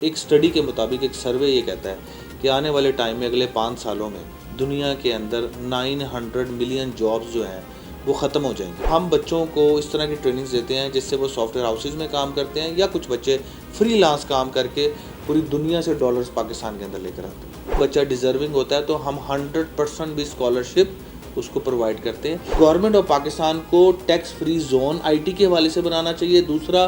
ایک اسٹڈی کے مطابق ایک سروے یہ کہتا ہے کہ آنے والے ٹائم میں اگلے 5 سالوں میں دنیا کے اندر 900 ملین جابز جو ہیں وہ ختم ہو جائیں گے۔ ہم بچوں کو اس طرح کی ٹریننگز دیتے ہیں جس سے وہ سافٹ ویئر ہاؤسز میں کام کرتے ہیں یا کچھ بچے فری لانس کام کر کے پوری دنیا سے ڈالرز پاکستان کے اندر لے کر آتے ہیں۔ بچہ ڈیزرونگ ہوتا ہے تو ہم 100% بھی اسکالرشپ اس کو پرووائڈ کرتے ہیں۔ گورنمنٹ آف پاکستان کو tax free zone I T کے حوالے سے بنانا چاہیے، دوسرا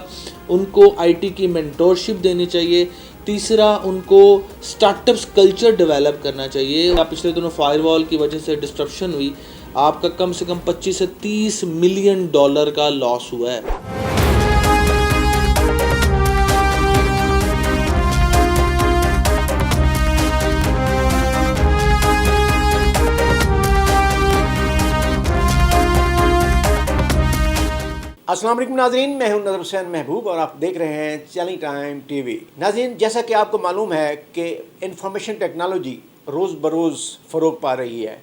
ان کو آئی ٹی کی مینٹورشپ دینی چاہیے، تیسرا ان کو سٹارٹ اپس کلچر ڈیولپ کرنا چاہیے۔ پچھلے دنوں فائر وال کی وجہ سے ڈسٹرپشن ہوئی، آپ کا کم سے کم 25 سے 30 ملین ڈالر کا لاس ہوا ہے۔ السلام علیکم ناظرین، میں ہوں نظر حسین محبوب اور آپ دیکھ رہے ہیں چیلنج ٹائم ٹی وی۔ ناظرین، جیسا کہ آپ کو معلوم ہے کہ انفارمیشن ٹیکنالوجی روز بروز فروغ پا رہی ہے۔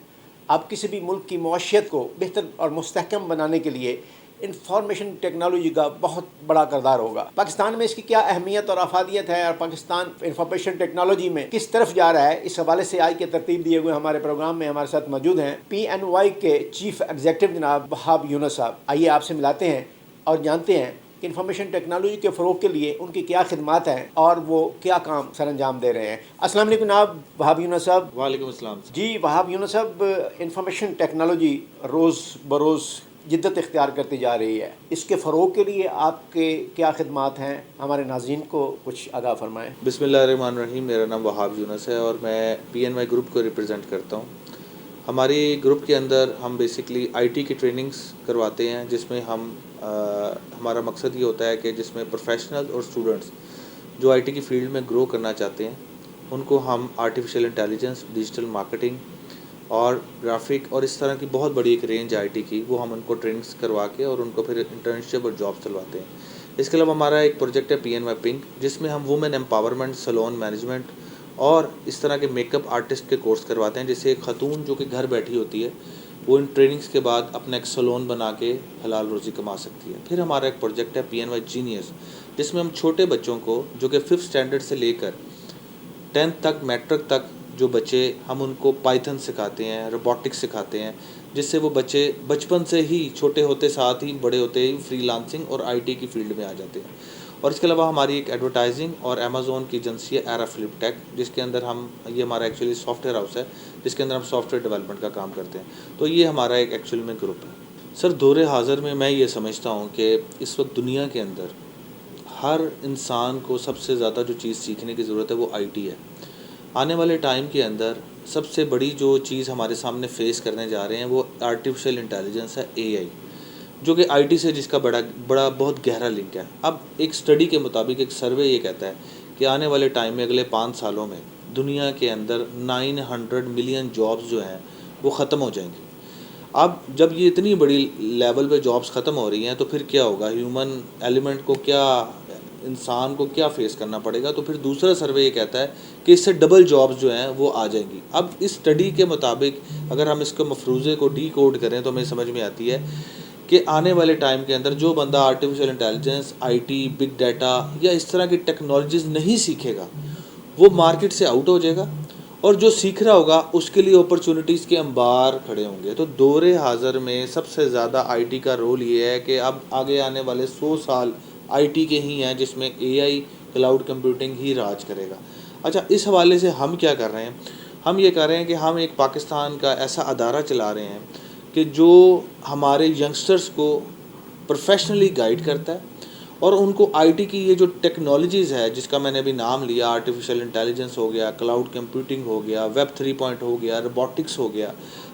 اب کسی بھی ملک کی معیشت کو بہتر اور مستحکم بنانے کے لیے انفارمیشن ٹیکنالوجی کا بہت بڑا کردار ہوگا۔ پاکستان میں اس کی کیا اہمیت اور افادیت ہے اور پاکستان انفارمیشن ٹیکنالوجی میں کس طرف جا رہا ہے، اس حوالے سے آج کے ترتیب دیے ہوئے ہمارے پروگرام میں ہمارے ساتھ موجود ہیں PNY کے چیف ایگزیکٹو جناب وہاب یونس صاحب۔ آئیے آپ سے ملاتے ہیں اور جانتے ہیں کہ انفارمیشن ٹیکنالوجی کے فروغ کے لیے ان کی کیا خدمات ہیں اور وہ کیا کام سر انجام دے رہے ہیں۔ السلام علیکم جناب وہاب یونس صاحب۔ وعلیکم السلام۔ جی وہاب یونس صاحب، انفارمیشن ٹیکنالوجی روز بروز جدت اختیار کرتی جا رہی ہے، اس کے فروغ کے لیے آپ کے کیا خدمات ہیں؟ ہمارے ناظرین کو کچھ آگاہ فرمائیں۔ بسم اللہ الرحمن الرحیم، میرا نام وہاب یونس ہے اور میں PNY گروپ کو ریپرزینٹ کرتا ہوں۔ ہماری گروپ کے اندر ہم بیسکلی آئی ٹی کی ٹریننگز کرواتے ہیں، جس میں ہمارا مقصد یہ ہوتا ہے کہ جس میں پروفیشنل اور اسٹوڈنٹس جو آئی ٹی کی فیلڈ میں گرو کرنا چاہتے ہیں ان کو ہم آرٹیفیشیل انٹیلیجنس، ڈیجیٹل مارکیٹنگ اور گرافک اور اس طرح کی بہت بڑی ایک رینج آئی ٹی کی، وہ ہم ان کو ٹریننگز کروا کے اور ان کو پھر انٹرنشپ اور جابس دلواتے ہیں۔ اس کے علاوہ ہمارا ایک پروجیکٹ ہے PNY پنک، جس میں ہم وومن امپاورمنٹ، سلون مینجمنٹ اور اس طرح کے میک اپ آرٹسٹ کے کورس کرواتے ہیں، جس سے ایک خاتون جو کہ گھر بیٹھی ہوتی ہے وہ ان ٹریننگز کے بعد اپنا ایک سلون بنا کے حلال روزی کما سکتی ہے۔ پھر ہمارا ایک پروجیکٹ ہے PNY جینیس، جس میں ہم چھوٹے بچوں کو جو کہ 5th اسٹینڈرڈ سے لے کر 10th تک، میٹرک تک جو بچے، ہم ان کو پائتھن سکھاتے ہیں، روبوٹکس سکھاتے ہیں، جس سے وہ بچے بچپن سے ہی، چھوٹے ہوتے ساتھ ہی، بڑے ہوتے ہی فری لانسنگ اور آئی ٹی کی فیلڈ میں آ جاتے ہیں۔ اور اس کے علاوہ ہماری ایک ایڈورٹائزنگ اور امیزون کی ایجنسی ہے ایرا فلپ ٹیک، جس کے اندر یہ ہمارا ایکچولی سافٹ ویئر ہاؤس ہے، جس کے اندر ہم سافٹ ویئر ڈیولپمنٹ کا کام کرتے ہیں۔ تو یہ ہمارا ایک ایکچوئل میں گروپ ہے۔ سر، دور حاضر میں یہ سمجھتا ہوں کہ اس وقت دنیا کے اندر ہر انسان کو سب سے زیادہ جو چیز سیکھنے کی ضرورت ہے وہ آئی ٹی ہے۔ آنے والے ٹائم کے اندر سب سے بڑی جو چیز ہمارے سامنے فیس کرنے جا رہے ہیں وہ آرٹیفیشیل انٹیلیجنس ہے، AI، جو کہ آئی ٹی سے جس کا بڑا بہت گہرا لنک ہے۔ اب ایک اسٹڈی کے مطابق ایک سروے یہ کہتا ہے کہ آنے والے ٹائم میں اگلے 5 سالوں میں دنیا کے اندر 900 ملین جابز جو ہیں وہ ختم ہو جائیں گی۔ اب جب یہ اتنی بڑی لیول پہ جابز ختم ہو رہی ہیں تو پھر کیا ہوگا؟ ہیومن ایلیمنٹ کو انسان کو کیا فیس کرنا پڑے گا؟ تو پھر دوسرا سروے یہ کہتا ہے کہ اس سے ڈبل جابز جو ہیں وہ آ جائیں گی۔ اب اس اسٹڈی کے مطابق اگر ہم اس کے مفروضے کو ڈی کوڈ کریں تو ہمیں سمجھ میں آتی ہے کہ آنے والے ٹائم کے اندر جو بندہ artificial intelligence, I T, big data یا اس طرح کی ٹیکنالوجیز نہیں سیکھے گا وہ مارکیٹ سے آؤٹ ہو جائے گا، اور جو سیکھ رہا ہوگا اس کے لیے اپرچونٹیز کے انبار کھڑے ہوں گے۔ تو دور حاضر میں سب سے زیادہ آئی ٹی کا رول یہ ہے کہ اب آگے آنے والے 100 سال آئی ٹی کے ہی ہیں، جس میں AI، کلاؤڈ کمپیوٹنگ ہی راج کرے گا۔ اچھا، اس حوالے سے ہم کیا کر رہے ہیں؟ ہم یہ کر رہے ہیں کہ ہم ایک پاکستان کا ایسا ادارہ چلا رہے ہیں کہ جو ہمارے ینگسٹرز کو پروفیشنلی گائیڈ کرتا ہے اور ان کو آئی ٹی کی یہ جو ٹیکنالوجیز ہے، جس کا میں نے ابھی نام لیا، آرٹیفیشیل انٹیلیجنس ہو گیا، کلاؤڈ کمپیوٹنگ ہو گیا، ویب 3 ہو گیا، روبوٹکس ہو گیا،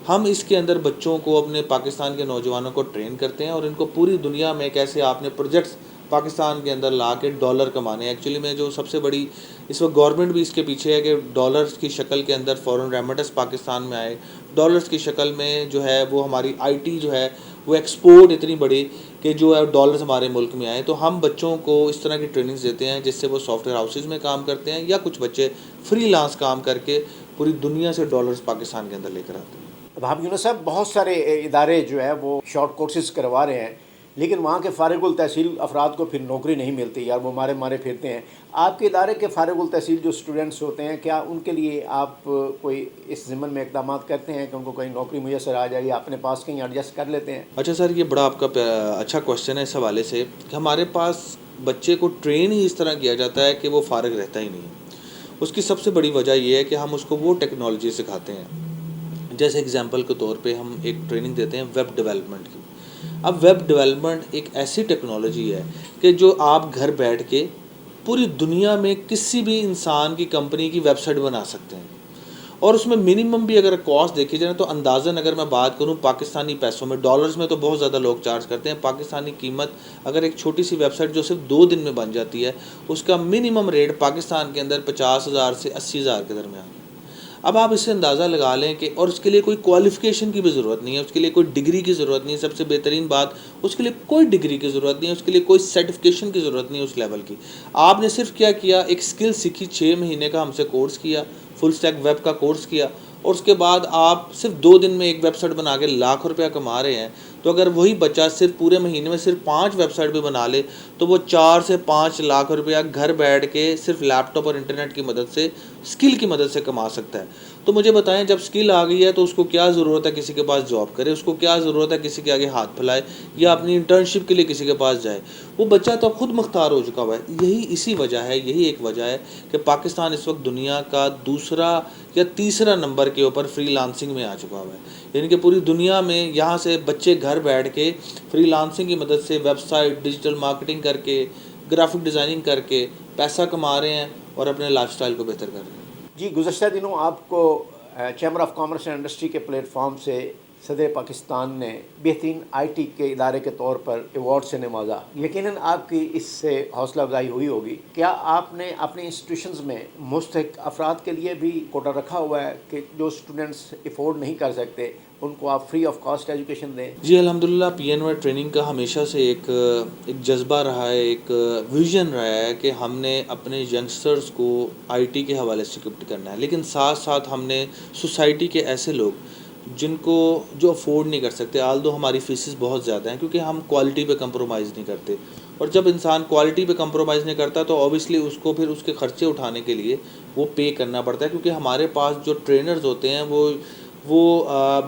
ہم اس کے اندر بچوں کو، اپنے پاکستان کے نوجوانوں کو ٹرین کرتے ہیں اور ان کو پوری دنیا میں کیسے آپ نے پروجیکٹس پاکستان کے اندر لا کے ڈالر کمانے ہیں۔ ایکچولی میں جو سب سے بڑی اس وقت گورنمنٹ بھی اس کے پیچھے ہے کہ ڈالرز کی شکل کے اندر فورن ریمیٹنس پاکستان میں آئے، ڈالرز کی شکل میں جو ہے وہ ہماری آئی ٹی جو ہے وہ ایکسپورٹ اتنی بڑی کہ جو ہے ڈالرز ہمارے ملک میں آئے۔ تو ہم بچوں کو اس طرح کی ٹریننگز دیتے ہیں جس سے وہ سافٹ ویئر ہاؤسز میں کام کرتے ہیں یا کچھ بچے فری لانس کام کر کے پوری دنیا سے ڈالرز پاکستان کے اندر لے کر آتے ہیں۔ وہاب یونس صاحب، بہت سارے ادارے جو ہے وہ شارٹ کورسز کروا رہے ہیں، لیکن وہاں کے فارغ التحصیل افراد کو پھر نوکری نہیں ملتی یار، وہ مارے پھرتے ہیں. آپ کے ادارے کے فارغ التحصیل جو اسٹوڈنٹس ہوتے ہیں، کیا ان کے لیے آپ کوئی اس ضمن میں اقدامات کرتے ہیں کہ ان کو کوئی نوکری میسر آ جائے یا اپنے پاس کہیں ایڈجسٹ کر لیتے ہیں؟ اچھا سر، یہ بڑا آپ کا اچھا کوشچن ہے اس حوالے سے کہ ہمارے پاس بچے کو ٹرین ہی اس طرح کیا جاتا ہے کہ وہ فارغ رہتا ہی نہیں. اس کی سب سے بڑی وجہ یہ ہے کہ ہم اس کو وہ ٹیکنالوجی سکھاتے ہیں. جیسے اگزامپل کے طور پہ ہم ایک ٹریننگ دیتے ہیں ویب ڈیولپمنٹ کی. اب ویب ڈیولپمنٹ ایک ایسی ٹیکنالوجی ہے کہ جو آپ گھر بیٹھ کے پوری دنیا میں کسی بھی انسان کی کمپنی کی ویب سائٹ بنا سکتے ہیں. اور اس میں منیمم بھی اگر کاسٹ دیکھی جائے تو اندازاً اگر میں بات کروں پاکستانی پیسوں میں، ڈالرز میں تو بہت زیادہ لوگ چارج کرتے ہیں. پاکستانی قیمت اگر ایک چھوٹی سی ویب سائٹ جو صرف 2 دن میں بن جاتی ہے، اس کا منیمم ریٹ پاکستان کے اندر 50,000 سے 80,000 کے درمیان. اب آپ اس سے اندازہ لگا لیں کہ، اور اس کے لیے کوئی کوالیفیکیشن کی بھی ضرورت نہیں ہے، اس کے لیے کوئی ڈگری کی ضرورت نہیں ہے. سب سے بہترین بات، اس کے لیے کوئی ڈگری کی ضرورت نہیں ہے، اس کے لیے کوئی سرٹیفکیشن کی ضرورت نہیں ہے اس لیول کی. آپ نے صرف کیا کیا، ایک اسکل سیکھی، 6 مہینے کا ہم سے کورس کیا، فل اسٹیک ویب کا کورس کیا، اور اس کے بعد آپ صرف 2 دن میں ایک ویب سائٹ بنا کے لاکھ روپیہ کما رہے ہیں. تو اگر وہی بچہ صرف پورے مہینے میں صرف 5 ویب سائٹ بھی بنا لے تو وہ 4 سے 5 لاکھ روپیہ گھر بیٹھ کے صرف لیپ ٹاپ اور انٹرنیٹ کی مدد سے، اسکل کی مدد سے کما سکتا ہے. تو مجھے بتائیں، جب اسکل آ گئی ہے تو اس کو کیا ضرورت ہے کسی کے پاس جاب کرے، اس کو کیا ضرورت ہے کسی کے آگے ہاتھ پھیلائے یا اپنی انٹرنشپ کے لیے کسی کے پاس جائے. وہ بچہ تو خود مختار ہو چکا ہوا ہے. اسی وجہ ہے، یہی ایک وجہ ہے کہ پاکستان اس وقت دنیا کا دوسرا یا تیسرا نمبر کے اوپر فری لانسنگ میں آ چکا ہوا ہے. یعنی کہ پوری دنیا میں یہاں سے بچے گھر بیٹھ کے فری لانسنگ کی مدد سے ویب سائٹ، ڈیجیٹل مارکیٹنگ کر کے، گرافک ڈیزائننگ کر کے پیسہ کما رہے ہیں اور اپنے لائف سٹائل کو بہتر کر رہے ہیں. جی، گزشتہ دنوں آپ کو chamber of commerce and industry کے پلیٹ فارم سے صدر پاکستان نے بہترین آئی ٹی کے ادارے کے طور پر ایوارڈ سے نوازا. یقیناً آپ کی اس سے حوصلہ افزائی ہوئی ہوگی. کیا آپ نے اپنے انسٹیٹیوشنز میں مستحق افراد کے لیے بھی کوٹا رکھا ہوا ہے کہ جو اسٹوڈنٹس افورڈ نہیں کر سکتے ان کو آپ فری آف کاسٹ ایجوکیشن دیں؟ جی الحمدللہ، پی این وائی ٹریننگ کا ہمیشہ سے ایک جذبہ رہا ہے، ایک ویژن رہا ہے کہ ہم نے اپنے ینگسٹرز کو آئی ٹی کے حوالے سے اکوپڈ کرنا ہے. لیکن ساتھ ساتھ ہم نے سوسائٹی کے ایسے لوگ جو افورڈ نہیں کر سکتے، آلدو ہماری فیسز بہت زیادہ ہیں کیونکہ ہم کوالٹی پہ کمپرومائز نہیں کرتے. اور جب انسان کوالٹی پہ کمپرومائز نہیں کرتا تو اوبیسلی اس کو پھر اس کے خرچے اٹھانے کے لیے وہ پے کرنا پڑتا ہے. کیونکہ ہمارے پاس جو ٹرینرز ہوتے ہیں وہ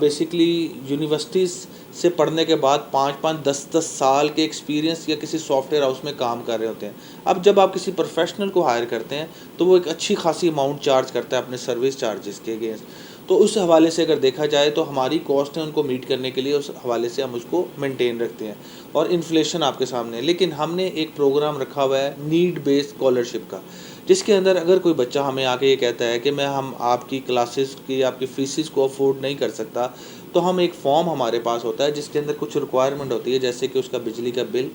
بیسکلی یونیورسٹیز سے پڑھنے کے بعد 5-5 10 سال کے ایکسپیرینس یا کسی سافٹ ویئر ہاؤس میں کام کر رہے ہوتے ہیں. اب جب آپ کسی پروفیشنل کو ہائر کرتے ہیں تو وہ ایک اچھی خاصی اماؤنٹ چارج کرتا ہے اپنے سروس چارجز کے اگینسٹ. تو اس حوالے سے اگر دیکھا جائے تو ہماری کاسٹ ہے ان کو میٹ کرنے کے لیے اس حوالے سے ہم اس کو مینٹین رکھتے ہیں. اور انفلیشن آپ کے سامنے ہے. لیکن ہم نے ایک پروگرام رکھا ہوا ہے نیڈ بیسڈ اسکالرشپ کا، جس کے اندر اگر کوئی بچہ ہمیں آ کے یہ کہتا ہے کہ ہم آپ کی کلاسز کی، آپ کی فیسز کو افورڈ نہیں کر سکتا، تو ہم ایک فارم ہمارے پاس ہوتا ہے جس کے اندر کچھ ریکوائرمنٹ ہوتی ہے، جیسے کہ اس کا بجلی کا بل،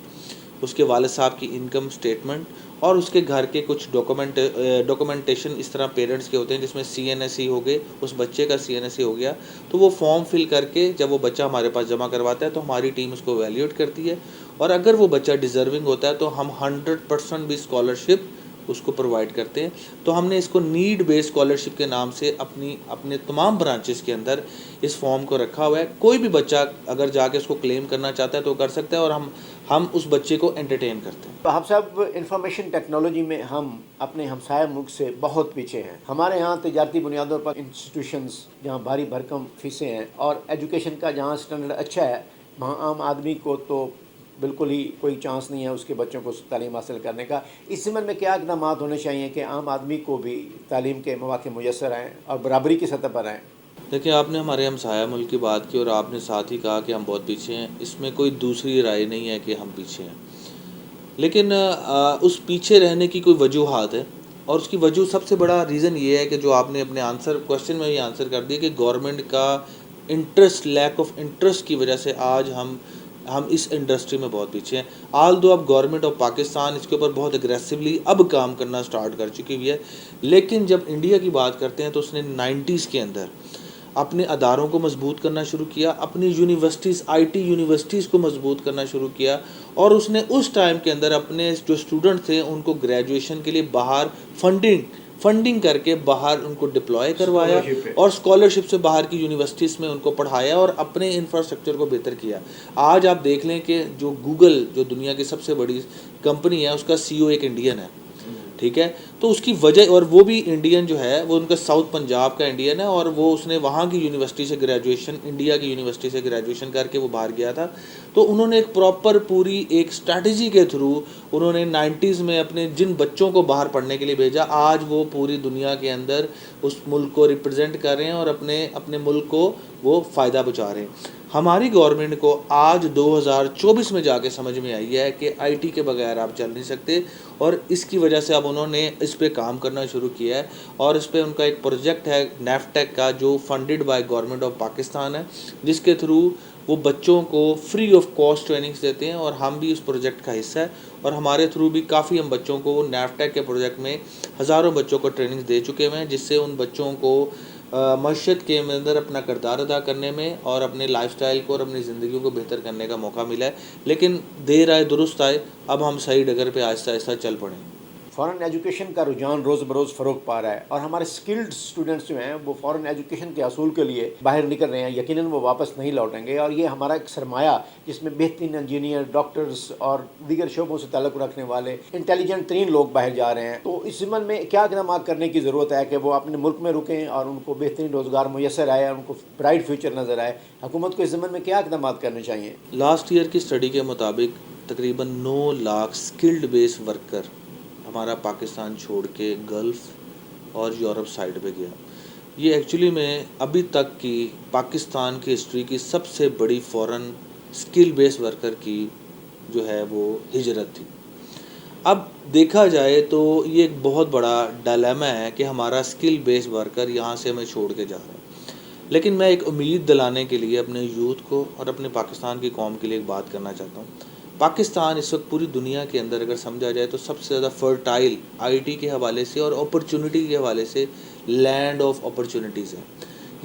اس کے والد صاحب کی انکم سٹیٹمنٹ اور اس کے گھر کے کچھ ڈاکومنٹیشن اس طرح پیرنٹس کے ہوتے ہیں، جس میں سی این ایس ای ہو گئے، اس بچے کا سی این ایس ای ہو گیا. تو وہ فارم فل کر کے جب وہ بچہ ہمارے پاس جمع کرواتا ہے تو ہماری ٹیم اس کو ایویلیوٹ کرتی ہے. اور اگر وہ بچہ ڈیزرونگ ہوتا ہے تو ہم 100% بھی اسکالرشپ اس کو پرووائڈ کرتے ہیں. تو ہم نے اس کو نیڈ بیس اسکالرشپ کے نام سے اپنے تمام برانچز کے اندر اس فارم کو رکھا ہوا ہے. کوئی بھی بچہ اگر جا کے اس کو کلیم کرنا چاہتا ہے تو کر سکتا ہے، اور ہم اس بچے کو انٹرٹین کرتے ہیں. آپ صاحب، انفارمیشن ٹیکنالوجی میں ہم اپنے ہمسایہ ملک سے بہت پیچھے ہیں. ہمارے ہاں تجارتی بنیادوں پر انسٹیٹیوشنز جہاں بھاری بھرکم فیسیں ہیں اور ایجوکیشن کا جہاں اسٹینڈرڈ اچھا ہے، وہاں عام آدمی کو تو بالکل ہی کوئی چانس نہیں ہے اس کے بچوں کو تعلیم حاصل کرنے کا. اس ضمن میں کیا اقدامات ہونے چاہیے کہ عام آدمی کو بھی تعلیم کے مواقع میسر آئیں اور برابری کی سطح پر آئیں؟ دیکھیں، آپ نے ہمارے ہمسایہ ملک کی بات کی اور آپ نے ساتھ ہی کہا کہ ہم بہت پیچھے ہیں. اس میں کوئی دوسری رائے نہیں ہے کہ ہم پیچھے ہیں، لیکن اس پیچھے رہنے کی کوئی وجوہات ہے. اور اس کی وجہ سب سے بڑا ریزن یہ ہے کہ جو آپ نے اپنے کویشچن میں ہی آنسر کر دیا کہ گورنمنٹ کا لیک آف انٹرسٹ کی وجہ سے آج ہم اس انڈسٹری میں بہت پیچھے ہیں. آلدو اب گورنمنٹ آف پاکستان اس کے اوپر بہت اگریسولی اب کام کرنا سٹارٹ کر چکی ہوئی ہے. لیکن جب انڈیا کی بات کرتے ہیں تو اس نے 90s کے اندر اپنے اداروں کو مضبوط کرنا شروع کیا، اپنی یونیورسٹیز، آئی ٹی یونیورسٹیز کو مضبوط کرنا شروع کیا، اور اس نے اس ٹائم کے اندر اپنے جو اسٹوڈنٹ تھے ان کو گریجویشن کے لیے باہر فنڈنگ کر کے باہر ان کو ڈپلوائے کروایا اور اسکالرشپ سے باہر کی یونیورسٹیز میں ان کو پڑھایا اور اپنے انفراسٹرکچر کو بہتر کیا. آج آپ دیکھ لیں کہ جو گوگل جو دنیا کی سب سے بڑی کمپنی ہے اس کا سی او ایک انڈین ہے, ٹھیک ہے. تو اس کی وجہ, اور وہ بھی انڈین جو ہے وہ ان کا ساؤتھ پنجاب کا انڈین ہے, اور وہ اس نے وہاں کی یونیورسٹی سے گریجویشن, انڈیا کی یونیورسٹی سے گریجویشن کر کے وہ باہر گیا تھا. تو انہوں نے ایک پراپر پوری ایک اسٹریٹجی کے تھرو انہوں نے 90s میں اپنے جن بچوں کو باہر پڑھنے کے لیے بھیجا, آج وہ پوری دنیا کے اندر اس ملک کو ریپرزینٹ کر رہے ہیں اور اپنے ملک کو وہ فائدہ پہنچا رہے ہیں. ہماری گورنمنٹ کو آج 2024 میں جا کے سمجھ میں آئی ہے کہ آئی ٹی کے بغیر آپ چل نہیں سکتے, اور اس کی وجہ سے اب انہوں نے اس پہ کام کرنا شروع کیا ہے. اور اس پہ ان کا ایک پروجیکٹ ہے نیفٹیک کا جو funded by government of Pakistan ہے, جس کے تھرو وہ بچوں کو فری آف کاسٹ ٹریننگس دیتے ہیں, اور ہم بھی اس پروجیکٹ کا حصہ ہے. اور ہمارے تھرو بھی کافی ہم بچوں کو نیفٹیک کے پروجیکٹ میں ہزاروں بچوں کو ٹریننگس دے چکے ہوئے ہیں, جس سے ان بچوں کو معیشت کے اندر اپنا کردار ادا کرنے میں اور اپنے لائف سٹائل کو اور اپنی زندگیوں کو بہتر کرنے کا موقع ملا ہے. لیکن دیر آئے درست آئے, اب ہم صحیح ڈگر پہ آہستہ آہستہ چل پڑیں. فارن ایجوکیشن کا رجحان روز بروز فروغ پا رہا ہے, اور ہمارے اسکلڈ اسٹوڈنٹس جو ہیں وہ فارن ایجوکیشن کے حصول کے لیے باہر نکل رہے ہیں. یقیناً وہ واپس نہیں لوٹیں گے, اور یہ ہمارا ایک سرمایہ جس میں بہترین انجینئر, ڈاکٹرز اور دیگر شعبوں سے تعلق رکھنے والے انٹیلیجنٹ ترین لوگ باہر جا رہے ہیں. تو اس ضمن میں کیا اقدامات کرنے کی ضرورت ہے کہ وہ اپنے ملک میں رکیں اور ان کو بہترین روزگار میسر آئے, ان کو برائٹ فیوچر نظر آئے؟ حکومت کو اس ضمن میں کیا اقدامات کرنے چاہیے؟ لاسٹ ایئر کی اسٹڈی کے مطابق تقریباً 9 لاکھ اسکلڈ بیس ورکر ہمارا پاکستان چھوڑ کے گلف اور یورپ سائڈ پہ گیا. یہ ایکچولی میں ابھی تک کی پاکستان کی ہسٹری کی سب سے بڑی فورن اسکل بیس ورکر کی جو ہے وہ ہجرت تھی. اب دیکھا جائے تو یہ ایک بہت بڑا ڈائلیما ہے کہ ہمارا اسکل بیس ورکر یہاں سے ہمیں چھوڑ کے جا رہا ہے. لیکن میں ایک امید دلانے کے لیے اپنے یوتھ کو اور اپنے پاکستان کی قوم کے لیے ایک بات کرنا چاہتا ہوں. پاکستان اس وقت پوری دنیا کے اندر اگر سمجھا جائے تو سب سے زیادہ فرٹائل آئی ٹی کے حوالے سے اور اپرچونٹی کے حوالے سے لینڈ آف اپرچونٹیز ہے.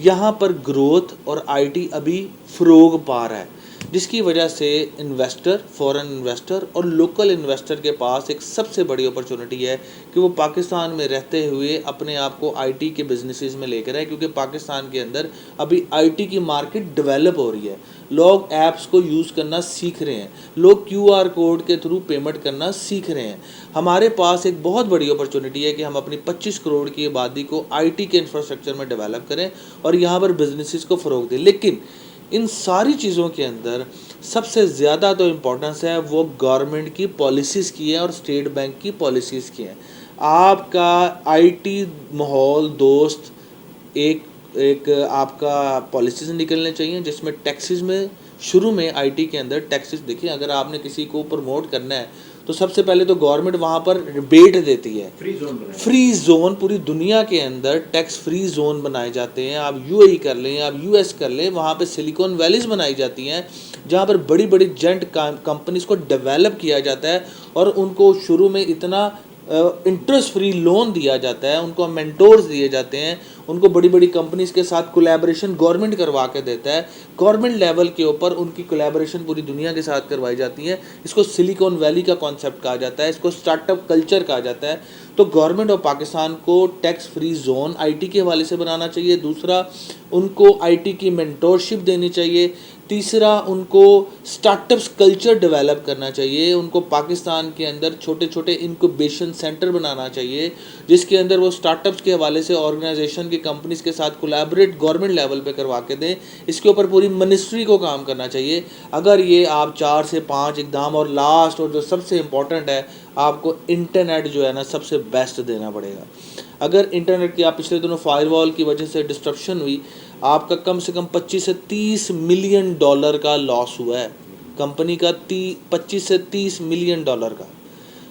یہاں پر گروتھ اور آئی ٹی ابھی فروغ پا رہا ہے, جس کی وجہ سے انویسٹر, فورن انویسٹر اور لوکل انویسٹر کے پاس ایک سب سے بڑی اپرچونٹی ہے کہ وہ پاکستان میں رہتے ہوئے اپنے آپ کو آئی ٹی کے بزنسز میں لے کر آئے, کیونکہ پاکستان کے اندر ابھی آئی ٹی کی مارکیٹ ڈیولپ ہو رہی ہے. لوگ ایپس کو یوز کرنا سیکھ رہے ہیں, لوگ کیو آر کوڈ کے تھرو پیمنٹ کرنا سیکھ رہے ہیں. ہمارے پاس ایک بہت بڑی اپرچونٹی ہے کہ ہم اپنی 25 کروڑ کی آبادی کو آئی ٹی کے انفراسٹرکچر میں ڈیولپ کریں اور یہاں پر بزنسز کو فروغ دیں. لیکن ان ساری چیزوں کے اندر سب سے زیادہ تو امپورٹنس ہے وہ گورنمنٹ کی پالیسیز کی ہے اور اسٹیٹ بینک کی پالیسیز کی ہیں. آپ کا آئی ٹی ماحول دوست ایک آپ کا پالیسیز نکلنے چاہیے جس میں ٹیکسز میں شروع میں آئی ٹی کے اندر ٹیکسز دیکھیں. اگر آپ نے کسی کو پروموٹ کرنا ہے تو سب سے پہلے تو گورنمنٹ وہاں پر ریبیٹ دیتی ہے, فری زون. پوری دنیا کے اندر ٹیکس فری زون بنائے جاتے ہیں. آپ یو اے ای کر لیں, آپ یو ایس کر لیں, وہاں پہ سلیکون ویلیز بنائی جاتی ہیں جہاں پر بڑی بڑی جینٹ کمپنیز کو ڈیولپ کیا جاتا ہے اور ان کو شروع میں اتنا انٹرسٹ فری لون دیا جاتا ہے, ان کو مینٹورز دیے جاتے ہیں, ان کو بڑی بڑی کمپنیز کے ساتھ کولیبریشن گورنمنٹ کروا کے دیتا ہے. گورنمنٹ لیول کے اوپر ان کی کولیبریشن پوری دنیا کے ساتھ کروائی جاتی ہیں. اس کو سلیکون ویلی کا کانسیپٹ کہا جاتا ہے, اس کو اسٹارٹ اپ کلچر کہا جاتا ہے. تو گورنمنٹ آف پاکستان کو tax free zone I T کے حوالے سے بنانا چاہیے. دوسرا, ان کو آئی ٹی کی مینٹورشپ دینی چاہیے. تیسرا, ان کو اسٹارٹ اپس کلچر ڈیولپ کرنا چاہیے. ان کو پاکستان کے اندر چھوٹے چھوٹے انکوبیشن سینٹر بنانا چاہیے جس کے اندر وہ اسٹارٹ اپس کے حوالے سے آرگنائزیشن کی کمپنیز کے ساتھ کولیبریٹ گورنمنٹ لیول پہ کروا کے دیں. اس کے اوپر پوری منسٹری کو کام کرنا چاہیے. اگر یہ آپ 4 سے 5 اقدام, اور لاسٹ اور جو سب سے امپورٹنٹ ہے, آپ کو انٹرنیٹ جو ہے نا سب سے بیسٹ دینا پڑے گا. اگر انٹرنیٹ کی آپ پچھلے دنوں فائر وال کی وجہ سے ڈسٹرپشن ہوئی, آپ کا کم سے کم 25 سے 30 ملین ڈالر کا لاس ہوا ہے, کمپنی کا 25 سے 30 ملین ڈالر کا.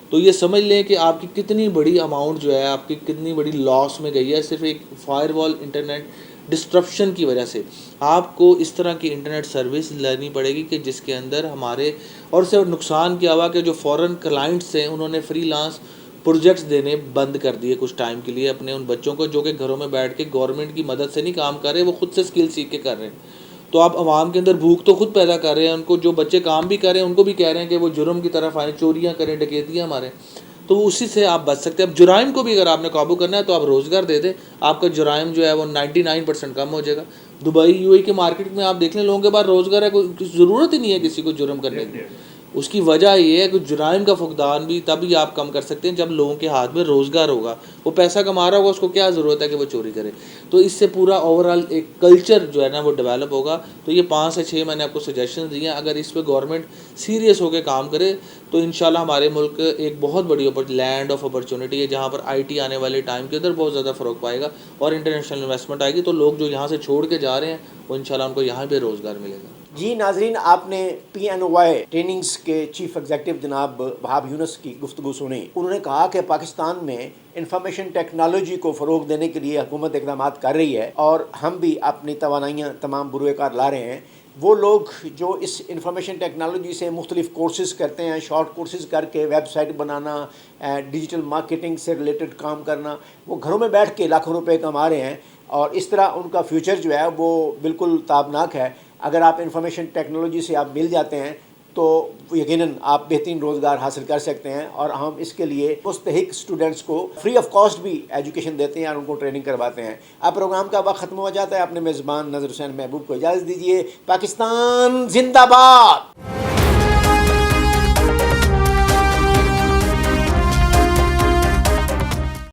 تو یہ سمجھ لیں کہ آپ کی کتنی بڑی اماؤنٹ جو ہے آپ کی کتنی بڑی لاس میں گئی ہے صرف ایک فائر وال انٹرنیٹ ڈسٹرپشن کی وجہ سے. آپ کو اس طرح کی انٹرنیٹ سروس لینی پڑے گی کہ جس کے اندر ہمارے, اور سے نقصان کیا ہوا کہ جو فورن کلائنٹس ہیں انہوں نے فری لانس پروجیکٹس دینے بند کر دیے کچھ ٹائم کے لیے اپنے ان بچوں کو جو کہ گھروں میں بیٹھ کے گورنمنٹ کی مدد سے نہیں کام کر رہے, وہ خود سے اسکل سیکھ کے کر رہے ہیں. تو آپ عوام کے اندر بھوک تو خود پیدا کر رہے ہیں. ان کو جو بچے کام بھی کر رہے ہیں ان کو بھی کہہ رہے ہیں کہ وہ جرم کی طرف آئیں, چوریاں کریں, ڈکیتیاں ماریں. تو اسی سے آپ بچ سکتے ہیں. اب جرائم کو بھی اگر آپ نے قابو کرنا ہے تو آپ روزگار دے دیں, آپ کا جرائم جو ہے وہ 99% کم ہو جائے گا. دبئی یو اے کی مارکیٹ میں آپ دیکھ لیں, لوگوں کے پاس روزگار ہے, کوئی ضرورت ہی نہیں ہے کسی کو جرم کرنے کی. اس کی وجہ یہ ہے کہ جرائم کا فقدان بھی تبھی آپ کم کر سکتے ہیں جب لوگوں کے ہاتھ میں روزگار ہوگا. وہ پیسہ کما رہا ہوگا, اس کو کیا ضرورت ہے کہ وہ چوری کرے. تو اس سے پورا اوور آل ایک کلچر جو ہے نا وہ ڈیولپ ہوگا. تو یہ 5 سے 6 میں نے آپ کو سجیشن دی ہیں, اگر اس پہ گورنمنٹ سیریس ہو کے کام کرے تو انشاءاللہ ہمارے ملک ایک بہت بڑی لینڈ آف اپرچونٹی ہے, جہاں پر آئی ٹی آنے والے ٹائم کے اندر بہت زیادہ فروغ پائے گا اور انٹرنیشنل انویسٹمنٹ آئے گی. تو لوگ جو یہاں سے چھوڑ کے جا رہے ہیں وہ انشاءاللہ ان کو یہاں پہ روزگار ملے گا. جی ناظرین, آپ نے پی این او وائی ٹریننگز کے چیف ایگزیکٹو جناب وہاب یونس کی گفتگو سنی. انہوں نے کہا کہ پاکستان میں انفارمیشن ٹیکنالوجی کو فروغ دینے کے لیے حکومت اقدامات کر رہی ہے اور ہم بھی اپنی توانائیاں تمام بروئے کار لا رہے ہیں. وہ لوگ جو اس انفارمیشن ٹیکنالوجی سے مختلف کورسز کرتے ہیں, شارٹ کورسز کر کے ویب سائٹ بنانا, ڈیجیٹل مارکیٹنگ سے ریلیٹڈ کام کرنا, وہ گھروں میں بیٹھ کے لاکھوں روپے کما رہے ہیں اور اس طرح ان کا فیوچر جو ہے وہ بالکل تابناک ہے. اگر آپ انفارمیشن ٹیکنالوجی سے آپ مل جاتے ہیں تو یقیناً آپ بہترین روزگار حاصل کر سکتے ہیں, اور ہم اس کے لیے مستحق اسٹوڈنٹس کو فری آف کاسٹ بھی ایجوکیشن دیتے ہیں اور ان کو ٹریننگ کرواتے ہیں. اب پروگرام کا وقت ختم ہو جاتا ہے. اپنے میزبان نظر حسین محبوب کو اجازت دیجیے. پاکستان زندہ باد.